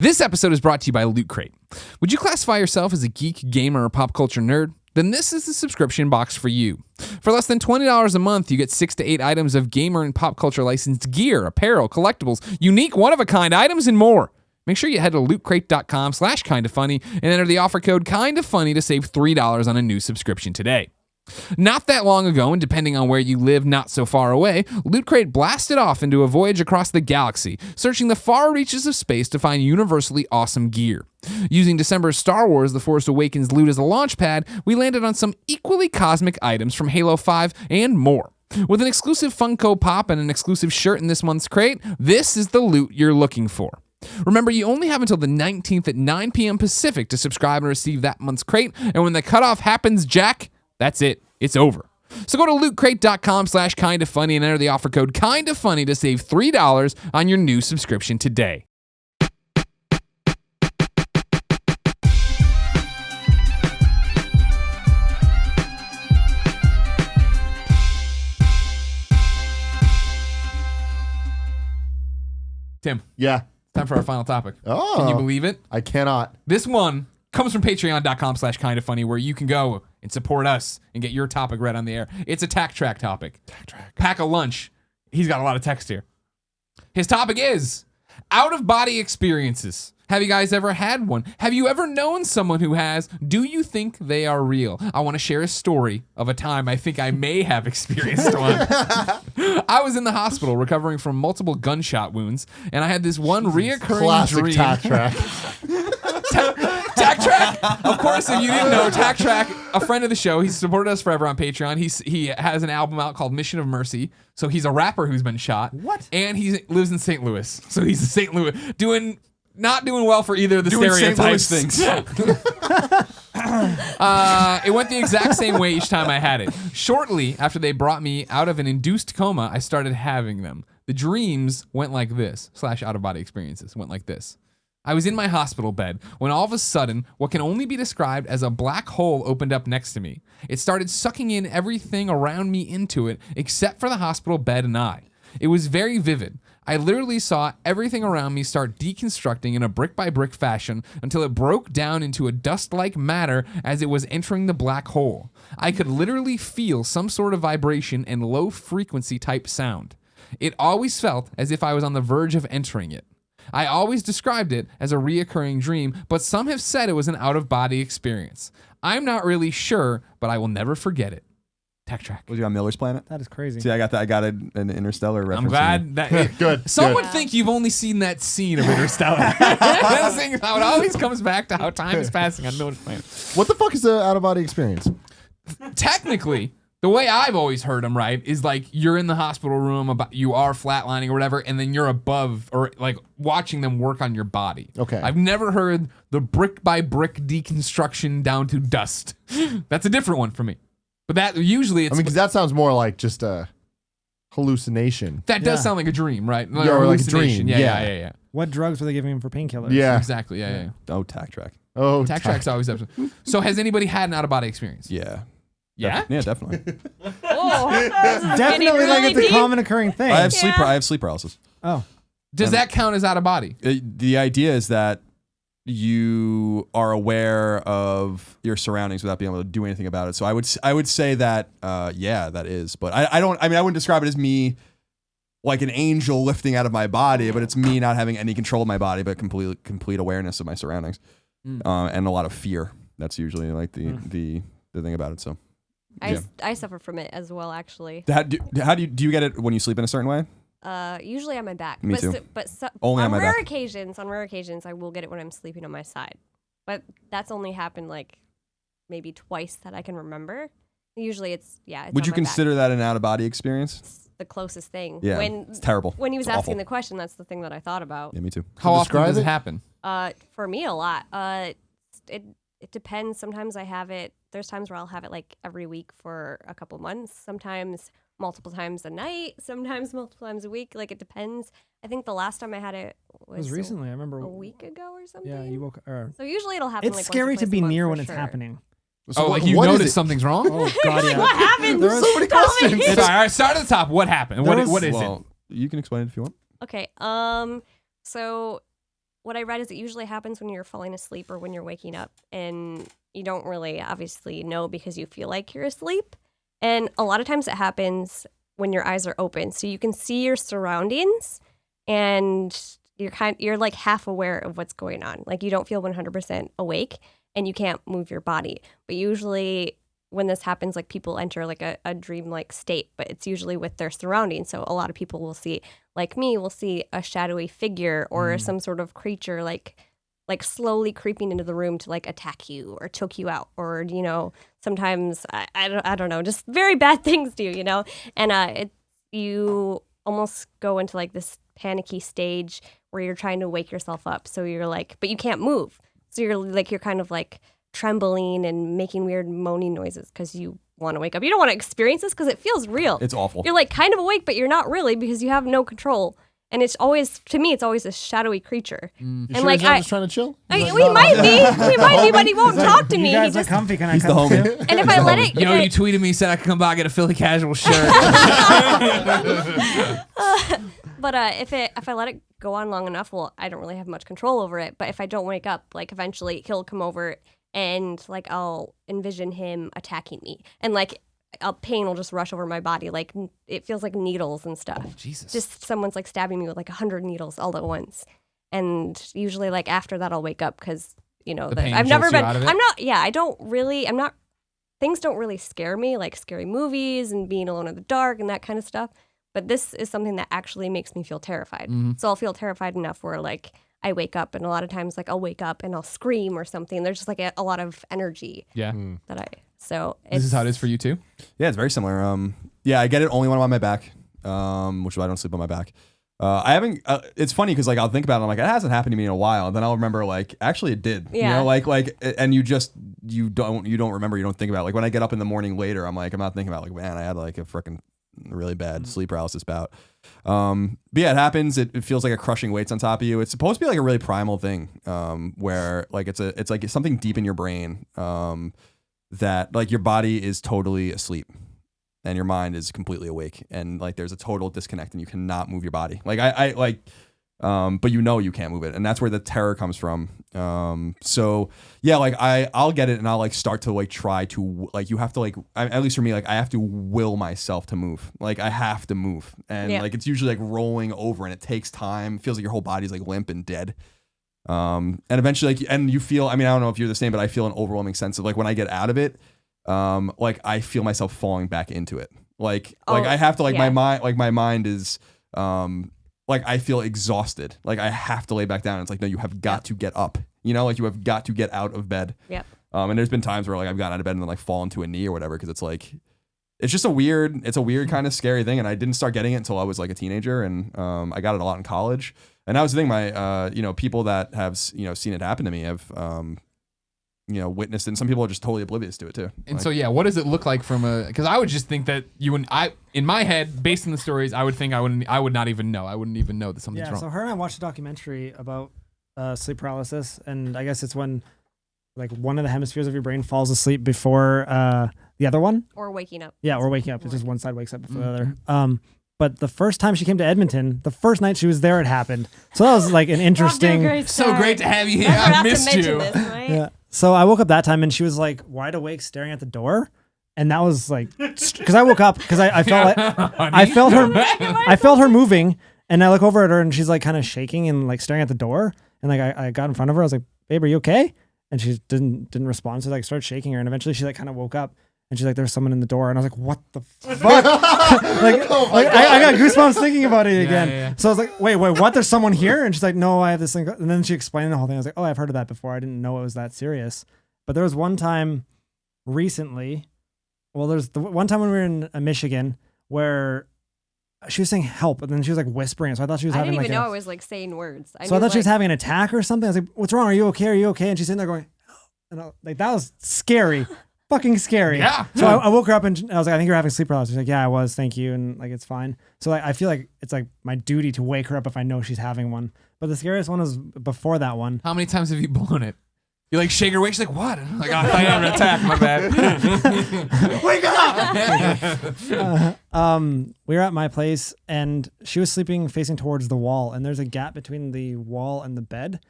This episode is brought to you by Loot Crate. Would you classify yourself as a geek, gamer, or pop culture nerd? Then this is the subscription box for you. For less than $20 a month, you get 6 to 8 items of gamer and pop culture licensed gear, apparel, collectibles, unique one-of-a-kind items, and more. Make sure you head to lootcrate.com/kindafunny and enter the offer code kindafunny to save $3 on a new subscription today. Not that long ago, and depending on where you live not so far away, Loot Crate blasted off into a voyage across the galaxy, searching the far reaches of space to find universally awesome gear. Using December's Star Wars The Force Awakens loot as a launch pad, we landed on some equally cosmic items from Halo 5 and more. With an exclusive Funko Pop and an exclusive shirt in this month's crate, this is the loot you're looking for. Remember, you only have until the 19th at 9 p.m. Pacific to subscribe and receive that month's crate, and when the cutoff happens, Jack, that's it. It's over. So go to lootcrate.com/kindafunny and enter the offer code kindafunny to save $3 on your new subscription today. Tim. Yeah. Time for our final topic. Oh. Can you believe it? I cannot. This one comes from patreon.com/kindafunny, where you can go and support us and get your topic read on the air. It's a Tack Track topic. Tack Track. Pack a lunch. He's got a lot of text here. His topic is out-of-body experiences. Have you guys ever had one? Have you ever known someone who has? Do you think they are real? I want to share a story of a time I think I may have experienced one. I was in the hospital recovering from multiple gunshot wounds, and I had this one reoccurring Classic dream. Tack Track. Tack Track, of course, if you didn't know, Tack Track, a friend of the show, he's supported us forever on Patreon. He has an album out called Mission of Mercy. So he's a rapper who's been shot. What? And he lives in St. Louis. So he's in St. Louis, not doing well for either of the Doing stereotypes. St. Louis things. It went the exact same way each time I had it. Shortly after they brought me out of an induced coma, I started having them. The dreams went like this, / out-of-body experiences went like this. I was in my hospital bed when all of a sudden, what can only be described as a black hole opened up next to me. It started sucking in everything around me into it, except for the hospital bed and I. It was very vivid. I literally saw everything around me start deconstructing in a brick-by-brick fashion until it broke down into a dust-like matter as it was entering the black hole. I could literally feel some sort of vibration and low-frequency type sound. It always felt as if I was on the verge of entering it. I always described it as a reoccurring dream, but some have said it was an out-of-body experience. I'm not really sure, but I will never forget it. Tack Track. Was you on Miller's Planet? That is crazy. See, I got an Interstellar reference. I'm glad that Good. Some good. would think you've only seen that scene of Interstellar. That thing, how it always comes back to how time is passing on Miller's Planet. What the fuck is an out-of-body experience? Technically, the way I've always heard them, right, is like you're in the hospital room, you are flatlining or whatever, and then you're above or like watching them work on your body. Okay. I've never heard the brick by brick deconstruction down to dust. That's a different one for me. But that usually it's. I mean, because that sounds more like just a hallucination. That does sound like a dream, right? Yeah, or like a hallucination. dream. Yeah. What drugs were they giving him for painkillers? Yeah. Exactly. Yeah. Oh, Tack Track. Oh, Tack Track's always up. So has anybody had an out of body experience? Yeah. Yeah. Yeah, definitely. Oh, this is Definitely getting like really it's a deep. common occurring thing. I have sleep paralysis. Oh. Does that count as out of body? The idea is that you are aware of your surroundings without being able to do anything about it. So I would say that yeah, that is. But I wouldn't describe it as me like an angel lifting out of my body, but it's me not having any control of my body, but complete awareness of my surroundings, and a lot of fear. That's usually like the thing about it. So I suffer from it as well, actually. how do you get it when you sleep in a certain way? Usually on my back. Me too. Only on my rare back. occasions, on rare occasions, I will get it when I'm sleeping on my side. But that's only happened like maybe twice that I can remember. Usually it's Would you on my consider back. that an out of body experience? It's the closest thing. Yeah, it's terrible. When he was It's asking awful. the question, that's the thing that I thought about. Yeah, me too. How often describe does it it? happen? For me, a lot. It depends. Sometimes I have it. There's times where I'll have it like every week for a couple months. Sometimes multiple times a night. Sometimes multiple times a week. Like it depends. I think the last time I had it was recently. I remember a week ago or something. Yeah, you woke. So usually it'll happen. It's like scary once or to twice be a month near for when it's sure. happening. So like you what is notice it? something's wrong? Oh God, yeah. What happened? There's so many questions. All right, start at the top. What happened? What is it? You can explain it if you want. Okay. So what I read is it usually happens when you're falling asleep or when you're waking up, and you don't really obviously know because you feel like you're asleep. And a lot of times it happens when your eyes are open, so you can see your surroundings, and you're like half aware of what's going on. Like you don't feel 100% awake, and you can't move your body. But usually when this happens, like people enter like a dream-like state, but it's usually with their surroundings. So a lot of people will see, like me, will see a shadowy figure or some sort of creature like slowly creeping into the room to like attack you or choke you out, or sometimes I don't know, just very bad things to you, and you almost go into like this panicky stage where you're trying to wake yourself up. So you're like, but you can't move. So you're kind of like trembling and making weird moaning noises because you want to wake up. You don't want to experience this because it feels real. It's awful. You're like kind of awake, but you're not really because you have no control. And it's always, to me, it's always a shadowy creature. You And sure like he's not just trying to chill? we might be, but he won't talk to me. You guys He are just, comfy. Can I He's the come homie. too? and if I let it, You tweeted me, said I could come by, get a Philly casual shirt. but if I let it go on long enough, well, I don't really have much control over it. But if I don't wake up, like eventually he'll come over and like I'll envision him attacking me, and like pain will just rush over my body. Like it feels like needles and stuff. Oh, Jesus. Just someone's like stabbing me with like 100 needles all at once. And usually like after that I'll wake up because pain I've never jolts you been. out of it? I'm not. Things don't really scare me, like scary movies and being alone in the dark and that kind of stuff. But this is something that actually makes me feel terrified. So I'll feel terrified enough where like I wake up, and a lot of times like I'll wake up and I'll scream or something. There's just like a lot of energy Yeah. that This is how it is for you too? Yeah, it's very similar. Yeah, I get it only when I'm on my back, which is why I don't sleep on my back. I haven't. It's funny because like I'll think about it. I'm like, it hasn't happened to me in a while. And then I'll remember like actually it did. Yeah. And you don't remember. You don't think about it. Like when I get up in the morning later, I'm not thinking about like, man, I had like a freaking really bad sleep paralysis bout. But yeah, it happens. It feels like a crushing weight's on top of you. It's supposed to be like a really primal thing, where like it's like something deep in your brain, that like your body is totally asleep and your mind is completely awake, and like there's a total disconnect and you cannot move your body. Like but you can't move it, and that's where the terror comes from. So yeah, like I'll get it, and I'll like start to like try to like, you have to like, at least for me, like I have to will myself to move. Like I have to move, and like it's usually like rolling over, and it takes time. It feels like your whole body's like limp and dead. And eventually like, and you feel, I don't know if you're the same, but I feel an overwhelming sense of like when I get out of it, like I feel myself falling back into it. Like I have to like my mind is, like I feel exhausted. Like I have to lay back down. It's like, no, you have got to get up. Like you have got to get out of bed. Yep. And there's been times where like I've gotten out of bed and then like fallen to a knee or whatever, because it's like, it's just a weird kind of scary thing. And I didn't start getting it until I was like a teenager, and I got it a lot in college. And that was the thing. My people that have seen it happen to me have witnessed it, and some people are just totally oblivious to it too. And so, yeah, what does it look like from because I would just think that in my head, based on the stories, I would think I would not even know. I wouldn't even know that something's wrong. So her and I watched a documentary about sleep paralysis, and I guess it's when like one of the hemispheres of your brain falls asleep before the other one. Or waking up. Yeah, or waking up. It's just one side wakes up before the other. But the first time she came to Edmonton, the first night she was there, it happened. So that was like an interesting. So great to have you here. I I forgot missed to mention you. this, right? Yeah. So I woke up that time, and she was like wide awake, staring at the door, and that was like, because I woke up because I felt I felt her moving, and I look over at her, and she's like kind of shaking and like staring at the door, and like I got in front of her, I was like, "Babe, are you okay?" And she didn't respond, so I like started shaking her, and eventually she like kind of woke up. And she's like, "There's someone in the door," and I was like, "What the fuck?" I got goosebumps thinking about it again. Yeah. So I was like, "Wait, what? There's someone here?" And she's like, "No, I have this thing." And then she explained the whole thing. I was like, "Oh, I've heard of that before. I didn't know it was that serious." But there was one time recently. Well, there's the one time when we were in Michigan where she was saying "help," and then she was like whispering. So I thought she was I having didn't like even know I was like saying words. So I thought she was having an attack or something. I was like, "What's wrong? Are you okay? Are you okay?" And she's sitting there going, and like that was scary. Fucking scary. Yeah. So I woke her up and I was like, "I think you're having sleep paralysis." She's like, "Yeah, I was. Thank you." And like, it's fine. So I feel like it's like my duty to wake her up if I know she's having one. But the scariest one was before that one. How many times have you blown it? You like shake her awake. She's like, "What?" I'm like, "I thought you had an attack. My bad." Wake up! We were at my place and she was sleeping facing towards the wall, and there's a gap between the wall and the bed.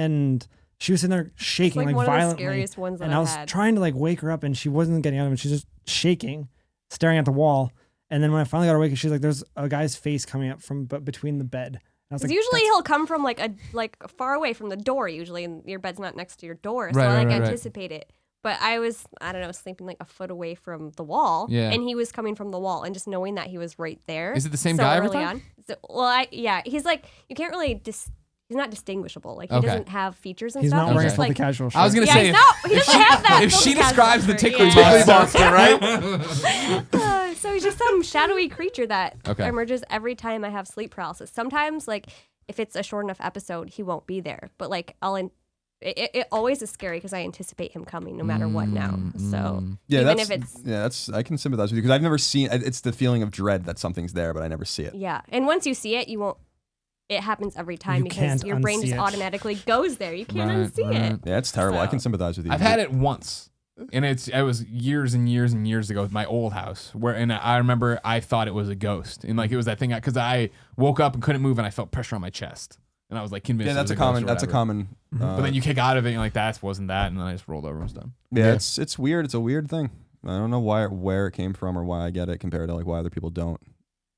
and she was sitting there shaking like one violently. of the scariest ones that and I've I was had. trying to like wake her up, and she wasn't getting out of it. She's just shaking, staring at the wall. And then when I finally got her awake, she's like, "There's a guy's face coming up from between the bed." And I was like, usually he'll come from like far away from the door usually, and your bed's not next to your door, so Right, I right, like right. anticipate it. But I don't know, sleeping like a foot away from the wall, Yeah. and he was coming from the wall, and just knowing that he was right there. Is it the same so guy every early time? on. He's like you can't really he's not distinguishable. Like he Okay. doesn't have features and he's stuff. not wearing He's a just, filthy like, casual shirt. I was gonna yeah, say he doesn't have that. if she filthy casual describes the shirt, tickly yeah. monster, right? So he's just some shadowy creature that Okay. emerges every time I have sleep paralysis. Sometimes, like, if it's a short enough episode, he won't be there. But, like, it always is scary because I anticipate him coming no matter what now. So Yeah, even that's, if it's... yeah, that's I can sympathize with you because I've never seen. It's the feeling of dread that something's there, but I never see it. Yeah, and once you see it, you won't... It happens every time You because can't your brain unsee just it. automatically goes there. You can't Right, unsee right. it. Yeah, it's terrible. I So- can sympathize with you. I've had it once, and it was years and years and years ago with my old house. And I remember I thought it was a ghost, and like it was that thing because I woke up and couldn't move, and I felt pressure on my chest, and I was like convinced. Yeah, it that's was a common. ghost or That's a whatever. common. But then you kick out of it, and you're like, that wasn't that, and then I just rolled over and was done. Yeah, it's weird. It's a weird thing. I don't know where it came from or why I get it compared to like why other people don't.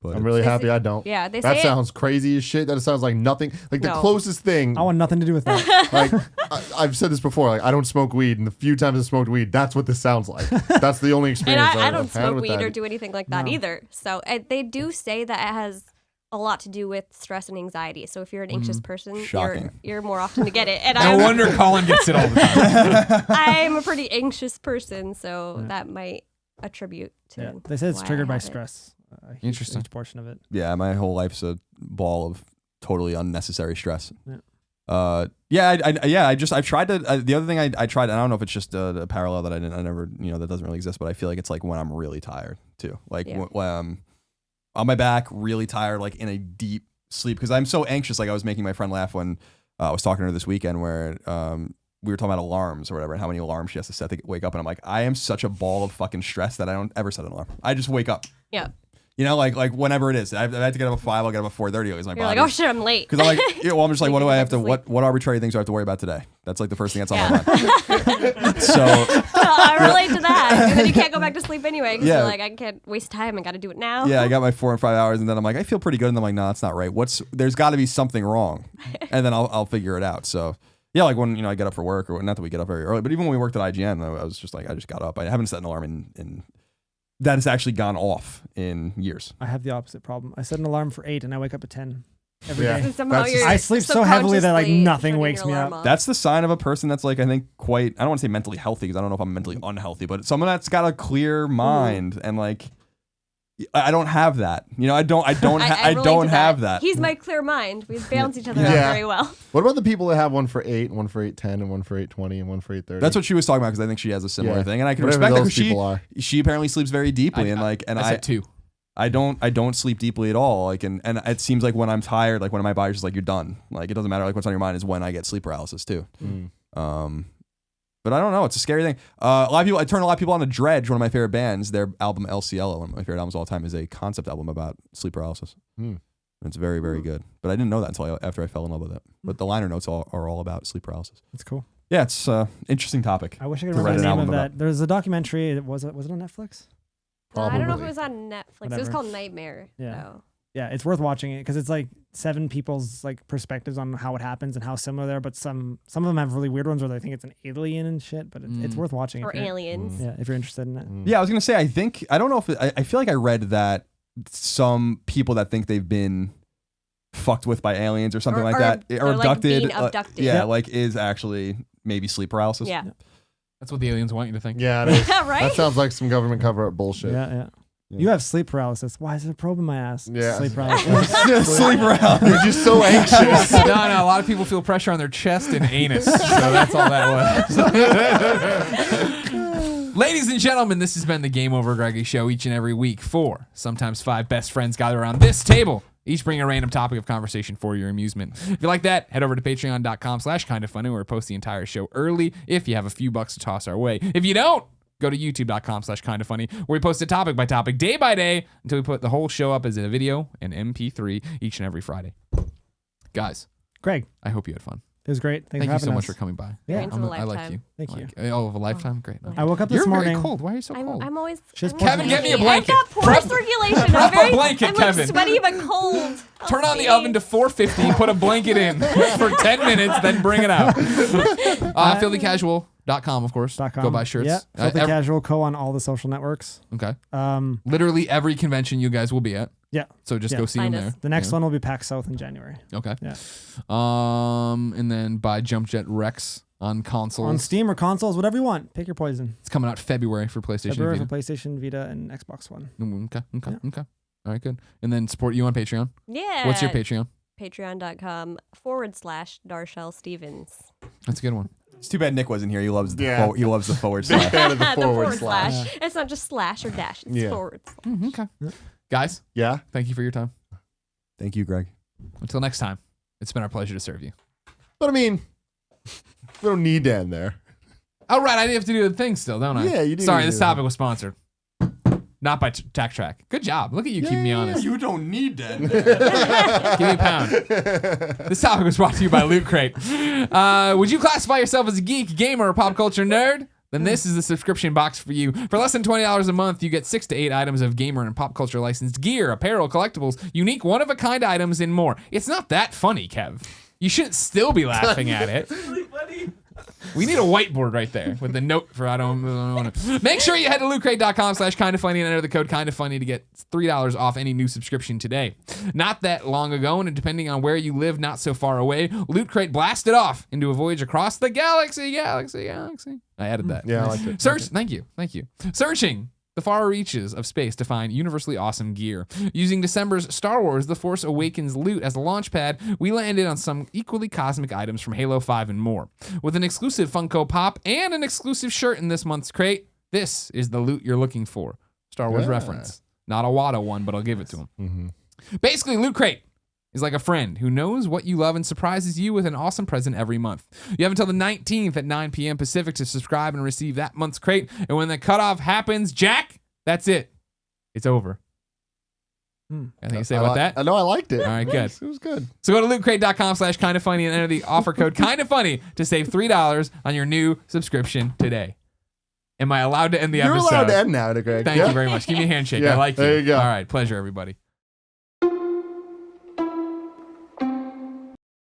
But I'm really They happy say- I don't. Yeah, they That say sounds crazy as shit. That sounds like nothing. Like the No. closest thing. I want nothing to do with that. Like I've said this before. Like I don't smoke weed, and the few times I smoked weed, that's what this sounds like. That's the only And experience I I've don't had smoke with weed that. or do anything like that No. either. So they do say that it has a lot to do with stress and anxiety. So if you're an anxious person, Shocking. you're more often to get it. And No wonder Colin gets it all the time. I'm a pretty anxious person, so that might attribute to. Yeah. They say it's why I triggered by have it. stress. Interesting. Huge portion of it. yeah, my whole life's a ball of totally unnecessary stress. Yeah. I've tried to. The other thing I tried, and I don't know if it's just a parallel that I never, that doesn't really exist, but I feel like it's like when I'm really tired too, like Yeah. when I'm on my back, really tired, like in a deep sleep, because I'm so anxious. Like I was making my friend laugh when I was talking to her this weekend, where we were talking about alarms or whatever, and how many alarms she has to set to wake up, and I'm like, I am such a ball of fucking stress that I don't ever set an alarm. I just wake up. Yeah. Like whenever it is. I have to get up at 5. I'll get up at 4:30. Because my You're body. like, oh shit, I'm late. Because I'm like, I'm just like, what do I have to? Thinking about What arbitrary things do I have to worry about today? That's like the first thing that's on Yeah. my mind. So I relate to that. And then you can't go back to sleep anyway because Yeah. you're like, I can't waste time. I got to do it now. yeah, I got my 4 and 5 hours, and then I'm like, I feel pretty good, and I'm like, no, that's not right. There's got to be something wrong, and then I'll figure it out. So. Yeah, like when I get up for work, or not that we get up very early, but even when we worked at IGN, I was just like, I just got up. I haven't set an alarm in that has actually gone off in years. I have the opposite problem. I set an alarm for 8 and I wake up at 10 every Yeah. day. And somehow That's you're I sleep so heavily that like subconsciously nothing shutting wakes your me alarm up. off. That's the sign of a person that's like, I think quite, I don't want to say mentally healthy because I don't know if I'm mentally unhealthy, but someone that's got a clear mind and like, I don't have that. I don't relate don't to have that. He's my clear mind. We balance each other out Yeah. very well. What about the people that have one for 8, one for 8:10, and one for 8:20, and one for 8:30? That's what she was talking about because I think she has a similar Yeah. thing, and I can Whatever respect that those because people are. she apparently sleeps very deeply, and like, and I said 2. I don't sleep deeply at all. Like, and it seems like when I'm tired, like when my body's just like, you're done. Like, it doesn't matter. Like, what's on your mind is when I get sleep paralysis too. But I don't know. It's a scary thing. A lot of people, I turn a lot of people on to Dredge, one of my favorite bands. Their album El Cielo, one of my favorite albums of all time, is a concept album about sleep paralysis. And it's very, very good. But I didn't know that until after I fell in love with it. But the liner notes are all about sleep paralysis. That's cool. Yeah, it's interesting topic. I wish I could To write remember the an name of album that. about. There's a documentary. Was it on Netflix? I don't know if Probably. it was on Netflix. It was Whatever. called Nightmare. Yeah. So. Yeah, it's worth watching it because it's like 7 people's like perspectives on how it happens and how similar they are. But some of them have really weird ones where they think it's an alien and shit. But it's worth watching. Or if you're- aliens. Yeah, if you're interested in it. Yeah, I was gonna say. I don't know if I feel like I read that some people that think they've been fucked with by aliens or something like that, they're, or like, abducted. being abducted. Yeah, Yeah. like is actually maybe sleep paralysis. Yeah. That's what the aliens want you to think. Yeah, it is. Right? That sounds like some government cover-up bullshit. Yeah. You have sleep paralysis. Why is there a probe in my ass? Yeah. Sleep paralysis. Sleep paralysis. You're just so anxious. No, a lot of people feel pressure on their chest and anus. So that's all that was. Ladies and gentlemen, this has been the Game Over Greggy Show each and every week. 4, sometimes 5 best friends gather around this table. Each bring a random topic of conversation for your amusement. If you like that, head over to patreon.com/kindafunny where we post the entire show early if you have a few bucks to toss our way. If you don't, go to youtube.com/kindafunny where we post it topic by topic, day by day, until we put the whole show up as a video and MP3 each and every Friday. Guys, Greg, I hope you had fun. It was great. Thanks Thank for you so having much us. for coming by. Yeah. Dreams of a I like lifetime. you. Thank I you. like- Oh, of a lifetime? Great. I woke up this You're morning. very cold. Why are you so cold? I'm always. She's I'm Kevin, get me a sweaty. blanket. I've got poor Prep- circulation. prep I'm very, a blanket, I'm Kevin. like sweaty but cold. Turn on the Help oven me. to 450, put a blanket in for 10 minutes, then bring it out. Filthycasual.com, of course. .com. Go buy shirts. Yeah. Filthy Casual Co on all the social networks. Okay. Um, Literally every convention you guys will be at. yeah. So just Yeah. go see them Find there. us. The next one will be PAX South in January. Okay. Yeah. And then buy Jump Jet Rex on consoles. On Steam or consoles, whatever you want. Pick your poison. It's coming out February for PlayStation February for Vita. PlayStation Vita and Xbox One. Okay. All right, good. And then support you on Patreon. Yeah. What's your Patreon? Patreon.com/Darshell Stevens. That's a good one. It's too bad Nick wasn't here. He loves the Yeah. he loves the forward Big slash. fan of the The forward slash. It's not just slash or dash. It's Yeah. forward. Okay. Guys, Yeah. thank you for your time. Thank you, Greg. Until next time, it's been our pleasure to serve you. But I mean, we don't need to end there. Oh, right. I have to do the thing still, don't I? Yeah, you do Sorry, do this that. topic was sponsored. Not by Tack Track. Good job. Look at you keeping me honest. You don't need that. Give me a pound. This topic was brought to you by Loot Crate. Would you classify yourself as a geek, gamer, or pop culture nerd? Then this is the subscription box for you. For less than $20 a month, you get 6 to 8 items of gamer and pop culture licensed gear, apparel, collectibles, unique one-of-a-kind items, and more. It's not that funny, Kev. You shouldn't still be laughing at it. We need a whiteboard right there with the note for I don't want to. Make sure you head to lootcrate.com/kindafunny and enter the code kindafunny to get $3 off any new subscription today. Not that long ago, and depending on where you live, not so far away, Loot Crate blasted off into a voyage across the galaxy. I added that. Yeah, I like it. Thank you. Searching the far reaches of space to find universally awesome gear. Using December's Star Wars The Force Awakens loot as a launch pad, we landed on some equally cosmic items from Halo 5 and more. With an exclusive Funko Pop and an exclusive shirt in this month's crate, this is the loot you're looking for. Star Wars Yeah. reference. Not a Watto one, but I'll give it to him. Basically, Loot Crate is like a friend who knows what you love and surprises you with an awesome present every month. You have until the 19th at 9 p.m. Pacific to subscribe and receive that month's crate. And when the cutoff happens, Jack, that's it. It's over. Anything to say about that? I know I liked it. All right, good. It was good. So go to lootcrate.com/kindafunny and enter the offer code kindafunny to save $3 on your new subscription today. Am I allowed to end the You're episode? allowed to end now, Greg. Thank you very much. Give me a handshake. I Yeah, like you. there you go. All right. Pleasure, everybody.